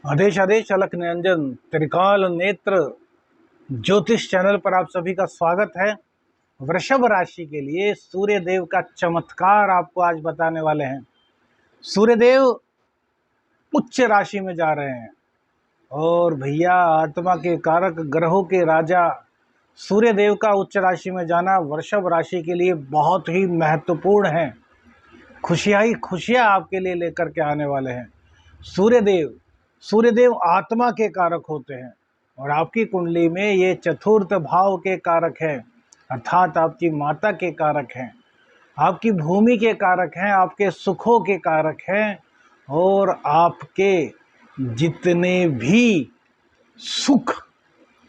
आदेश आदेश अलख निरंजन त्रिकाल नेत्र ज्योतिष चैनल पर आप सभी का स्वागत है। वृषभ राशि के लिए सूर्य देव का चमत्कार आपको आज बताने वाले हैं। सूर्य देव उच्च राशि में जा रहे हैं और भैया आत्मा के कारक ग्रहों के राजा सूर्य देव का उच्च राशि में जाना वृषभ राशि के लिए बहुत ही महत्वपूर्ण है। खुशियां ही खुशियां आपके लिए लेकर के आने वाले हैं। सूर्यदेव आत्मा के कारक होते हैं और आपकी कुंडली में ये चतुर्थ भाव के कारक हैं, अर्थात आपकी माता के कारक हैं, आपकी भूमि के कारक हैं, आपके सुखों के कारक हैं और आपके जितने भी सुख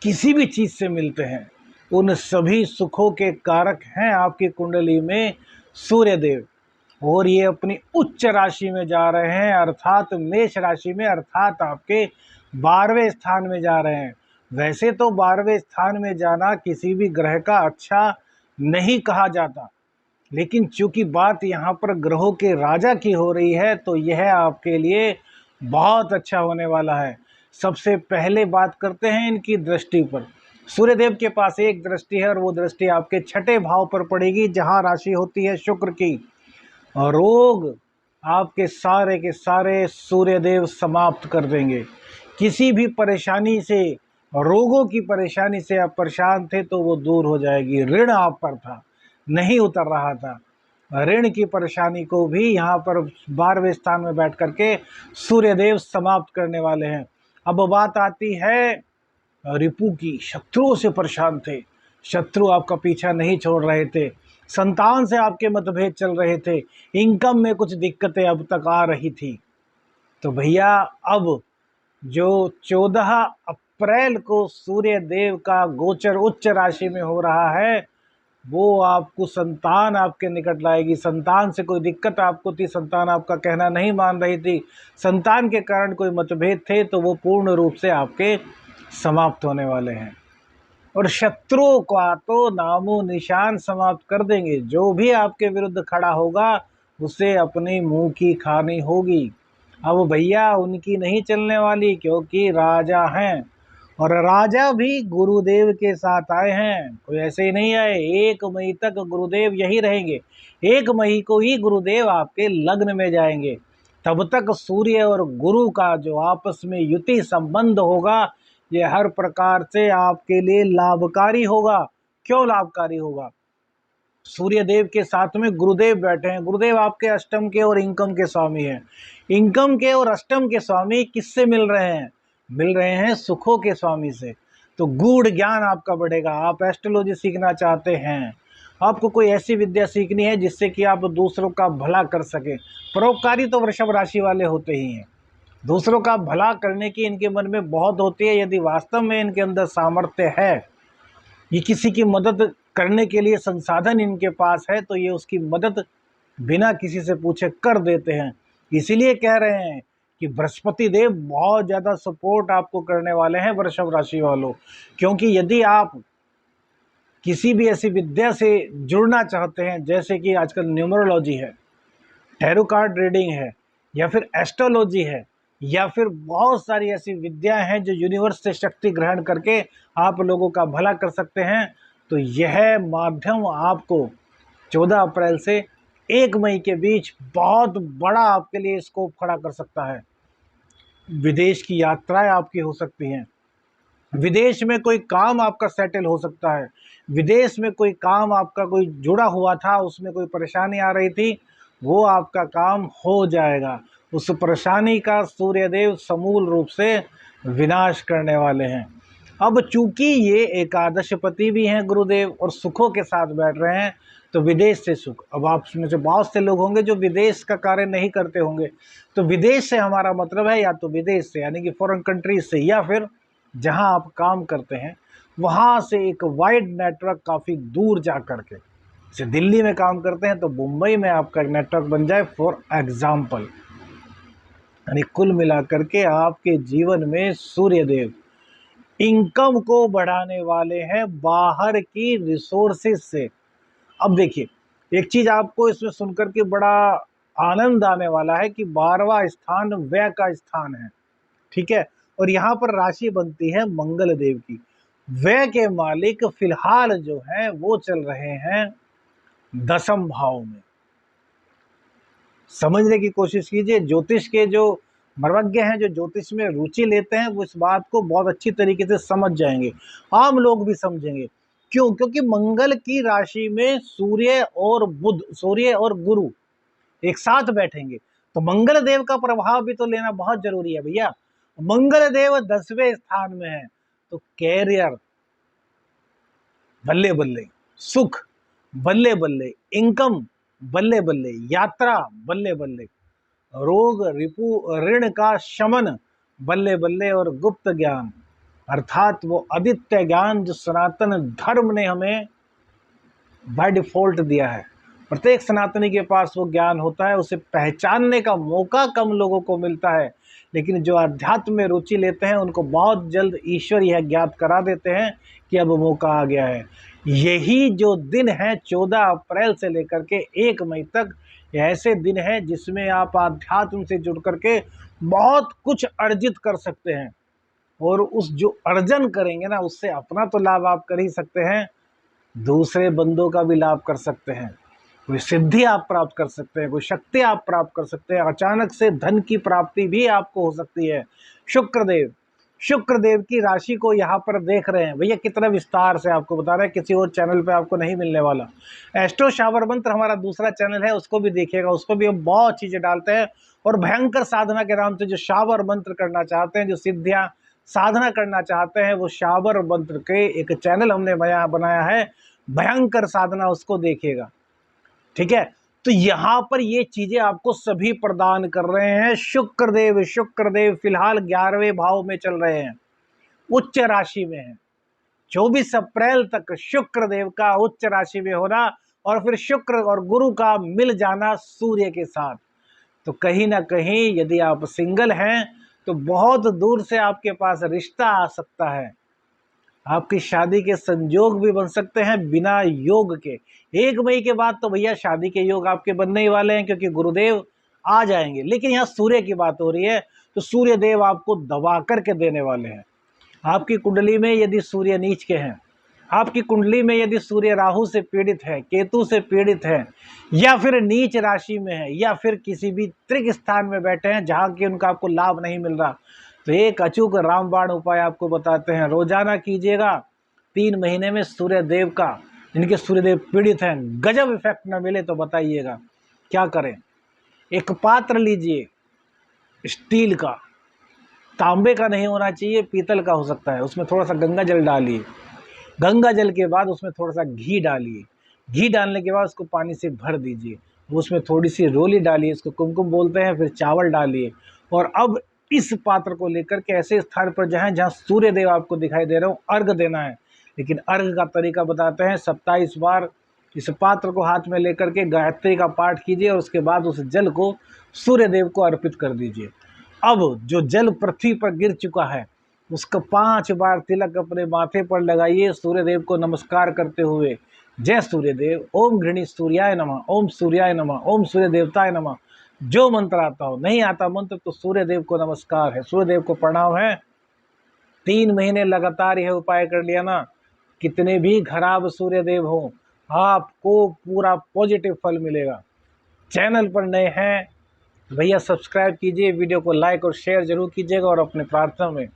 किसी भी चीज़ से मिलते हैं उन सभी सुखों के कारक हैं आपकी कुंडली में सूर्यदेव। और ये अपनी उच्च राशि में जा रहे हैं, अर्थात मेष राशि में, अर्थात आपके 12वें स्थान में जा रहे हैं। वैसे तो 12वें स्थान में जाना किसी भी ग्रह का अच्छा नहीं कहा जाता, लेकिन चूंकि बात यहाँ पर ग्रहों के राजा की हो रही है तो यह आपके लिए बहुत अच्छा होने वाला है। सबसे पहले बात करते हैं इनकी दृष्टि पर। सूर्यदेव के पास एक दृष्टि है और वो दृष्टि आपके छठे भाव पर पड़ेगी, जहाँ राशि होती है शुक्र की। और रोग आपके सारे के सारे सूर्यदेव समाप्त कर देंगे। किसी भी परेशानी से, रोगों की परेशानी से आप परेशान थे तो वो दूर हो जाएगी। ऋण आप पर था, नहीं उतर रहा था, ऋण की परेशानी को भी यहाँ पर 12वें स्थान में बैठ करके सूर्यदेव समाप्त करने वाले हैं। अब बात आती है रिपु की। शत्रुओं से परेशान थे, शत्रु आपका पीछा नहीं छोड़ रहे थे, संतान से आपके मतभेद चल रहे थे, इनकम में कुछ दिक्कतें अब तक आ रही थी, तो भैया अब जो 14 अप्रैल को सूर्य देव का गोचर उच्च राशि में हो रहा है वो आपको संतान आपके निकट लाएगी। संतान से कोई दिक्कत आपको थी, संतान आपका कहना नहीं मान रही थी, संतान के कारण कोई मतभेद थे, तो वो पूर्ण रूप से आपके समाप्त होने वाले हैं। और शत्रुओं का तो नामो निशान समाप्त कर देंगे। जो भी आपके विरुद्ध खड़ा होगा उसे अपनी मुंह की खानी होगी। अब भैया उनकी नहीं चलने वाली, क्योंकि राजा हैं और राजा भी गुरुदेव के साथ आए हैं, कोई ऐसे ही नहीं आए। 1 मई तक गुरुदेव यही रहेंगे। 1 मई को ही गुरुदेव आपके लग्न में जाएंगे। तब तक सूर्य और गुरु का जो आपस में युति संबंध होगा ये हर प्रकार से आपके लिए लाभकारी होगा। क्यों लाभकारी होगा? सूर्य देव के साथ में गुरुदेव बैठे हैं। गुरुदेव आपके अष्टम के और इनकम के स्वामी हैं। इनकम के और अष्टम के स्वामी किससे मिल रहे हैं? मिल रहे हैं सुखों के स्वामी से। तो गूढ़ ज्ञान आपका बढ़ेगा। आप एस्ट्रोलॉजी सीखना चाहते हैं, आपको कोई ऐसी विद्या सीखनी है जिससे कि आप दूसरों का भला कर सके। परोपकारी तो वृषभ राशि वाले होते ही हैं। दूसरों का भला करने की इनके मन में बहुत होती है। यदि वास्तव में इनके अंदर सामर्थ्य है, ये किसी की मदद करने के लिए संसाधन इनके पास है, तो ये उसकी मदद बिना किसी से पूछे कर देते हैं। इसीलिए कह रहे हैं कि बृहस्पति देव बहुत ज़्यादा सपोर्ट आपको करने वाले हैं वृषभ राशि वालों। क्योंकि यदि आप किसी भी ऐसी विद्या से जुड़ना चाहते हैं, जैसे कि आजकल न्यूमरोलॉजी है, टैरो कार्ड रीडिंग है, या फिर एस्ट्रोलॉजी है, या फिर बहुत सारी ऐसी विद्याएं हैं जो यूनिवर्स से शक्ति ग्रहण करके आप लोगों का भला कर सकते हैं, तो यह माध्यम आपको 14 अप्रैल से 1 मई के बीच बहुत बड़ा आपके लिए स्कोप खड़ा कर सकता है। विदेश की यात्राएं आपकी हो सकती हैं, विदेश में कोई काम आपका सेटल हो सकता है, विदेश में कोई काम आपका कोई जुड़ा हुआ था, उसमें कोई परेशानी आ रही थी, वो आपका काम हो जाएगा। उस परेशानी का सूर्यदेव समूल रूप से विनाश करने वाले हैं। अब चूंकि ये एकादशपति भी हैं गुरुदेव और सुखों के साथ बैठ रहे हैं, तो विदेश से सुख। अब आप में से बहुत से लोग होंगे जो विदेश का कार्य नहीं करते होंगे, तो विदेश से हमारा मतलब है या तो विदेश से यानी कि फॉरेन कंट्रीज से, या फिर जहां आप काम करते हैं वहां से एक वाइड नेटवर्क काफ़ी दूर जा करके। जैसे दिल्ली में काम करते हैं तो मुंबई में आपका एक नेटवर्क बन जाए फॉर एग्जाम्पल। यानी कुल मिलाकर के आपके जीवन में सूर्यदेव इनकम को बढ़ाने वाले हैं बाहर की रिसोर्सेज से। अब देखिए, एक चीज आपको इसमें सुनकर के बड़ा आनंद आने वाला है कि 12वां स्थान व्यय का स्थान है। ठीक है। और यहाँ पर राशि बनती है मंगल देव की। व्यय के मालिक फिलहाल जो है वो चल रहे हैं 10वें भाव में। समझने की कोशिश कीजिए। ज्योतिष के जो मर्मज्ञ हैं, जो ज्योतिष में रुचि लेते हैं, वो इस बात को बहुत अच्छी तरीके से समझ जाएंगे, आम लोग भी समझेंगे। क्यों? क्योंकि मंगल की राशि में सूर्य और बुध, सूर्य और गुरु एक साथ बैठेंगे, तो मंगल देव का प्रभाव भी तो लेना बहुत जरूरी है भैया। मंगल देव 10वें स्थान में है, तो कैरियर बल्ले बल्ले, सुख बल्ले बल्ले, इनकम बल्ले बल्ले, यात्रा बल्ले बल्ले, रोग रिपु ऋण का शमन बल्ले बल्ले, और गुप्त ज्ञान अर्थात वो आदित्य ज्ञान जो सनातन धर्म ने हमें बाय डिफॉल्ट दिया है। प्रत्येक सनातनी के पास वो ज्ञान होता है, उसे पहचानने का मौका कम लोगों को मिलता है, लेकिन जो अध्यात्म में रुचि लेते हैं उनको बहुत जल्द ईश्वर यह ज्ञात करा देते हैं कि अब मौका आ गया है। यही जो दिन है 14 अप्रैल से लेकर के 1 मई तक, ऐसे दिन है जिसमें आप अध्यात्म से जुड़ करके बहुत कुछ अर्जित कर सकते हैं, और उस जो अर्जन करेंगे ना, उससे अपना तो लाभ आप कर ही सकते हैं, दूसरे बंदों का भी लाभ कर सकते हैं। कोई सिद्धि आप प्राप्त कर सकते हैं, कोई शक्ति आप प्राप्त कर सकते हैं, अचानक से धन की प्राप्ति भी आपको हो सकती है। शुक्रदेव की राशि को यहाँ पर देख रहे हैं भैया, कितना विस्तार से आपको बता रहे हैं, किसी और चैनल पे आपको नहीं मिलने वाला। एस्ट्रो शावर मंत्र हमारा दूसरा चैनल है, उसको भी देखिएगा, उसको भी हम बहुत चीज़ें डालते हैं। और भयंकर साधना के नाम से जो शावर मंत्र करना चाहते हैं, जो सिद्धियाँ साधना करना चाहते हैं, वो शावर मंत्र के एक चैनल हमने बनाया है, भयंकर साधना, उसको देखिएगा, ठीक है। तो यहाँ पर ये चीजें आपको सभी प्रदान कर रहे हैं। शुक्रदेव फिलहाल 11वें भाव में चल रहे हैं, उच्च राशि में है। 24 अप्रैल तक शुक्रदेव का उच्च राशि में होना, और फिर शुक्र और गुरु का मिल जाना सूर्य के साथ। तो कहीं ना कहीं यदि आप सिंगल हैं तो बहुत दूर से आपके पास रिश्ता आ सकता है, आपकी शादी के संजोग भी बन सकते हैं बिना योग के। 1 मई के बाद तो भैया शादी के योग आपके बनने ही वाले हैं, क्योंकि गुरुदेव आ जाएंगे। लेकिन यहाँ सूर्य की बात हो रही है, तो सूर्य देव आपको दबा करके देने वाले हैं। आपकी कुंडली में यदि सूर्य नीच के हैं, आपकी कुंडली में यदि सूर्य राहु से पीड़ित है, केतु से पीड़ित है, या फिर नीच राशि में है, या फिर किसी भी त्रिक स्थान में बैठे हैं जहाँ की उनका आपको लाभ नहीं मिल रहा, तो एक अचूक रामबाण उपाय आपको बताते हैं, रोजाना कीजिएगा। 3 महीने में सूर्य देव का, जिनके सूर्य देव पीड़ित हैं, गजब इफेक्ट न मिले तो बताइएगा क्या करें। एक पात्र लीजिए स्टील का, तांबे का नहीं होना चाहिए, पीतल का हो सकता है, उसमें थोड़ा सा गंगा जल डालिए। गंगा जल के बाद उसमें थोड़ा सा घी डालिए। घी डालने के बाद उसको पानी से भर दीजिए, उसमें थोड़ी सी रोली डालिए, इसको कुमकुम बोलते हैं, फिर चावल डालिए। और अब इस पात्र को लेकर के ऐसे स्थान पर जाएं जहां सूर्य देव आपको दिखाई दे रहे हो, अर्घ देना है। लेकिन अर्घ का तरीका बताते हैं, 27 बार इस पात्र को हाथ में लेकर के गायत्री का पाठ कीजिए, और उसके बाद उस जल को सूर्य देव को अर्पित कर दीजिए। अब जो जल पृथ्वी पर गिर चुका है, उसका 5 बार तिलक अपने माथे पर लगाइए, सूर्यदेव को नमस्कार करते हुए, जय सूर्यदेव, ओम घृणी सूर्याय नमः, ओम सूर्याय नमः, ओम सूर्य देवताय नमः। जो मंत्र आता हो, नहीं आता मंत्र तो सूर्यदेव को नमस्कार है, सूर्यदेव को प्रणाम है। 3 महीने लगातार यह उपाय कर लिया ना, कितने भी खराब सूर्यदेव हो, आपको पूरा पॉजिटिव फल मिलेगा। चैनल पर नए हैं भैया सब्सक्राइब कीजिए, वीडियो को लाइक और शेयर जरूर कीजिएगा, और अपने प्रार्थना में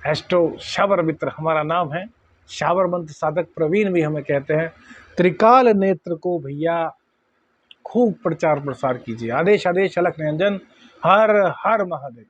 एस्ट्रो शावर मित्र हमारा नाम है, शावर मंत्र साधक प्रवीण भी हमें कहते हैं। त्रिकाल नेत्र को भैया खूब प्रचार प्रसार कीजिए। आदेश आदेश अलख निरंजन, हर हर महादेव।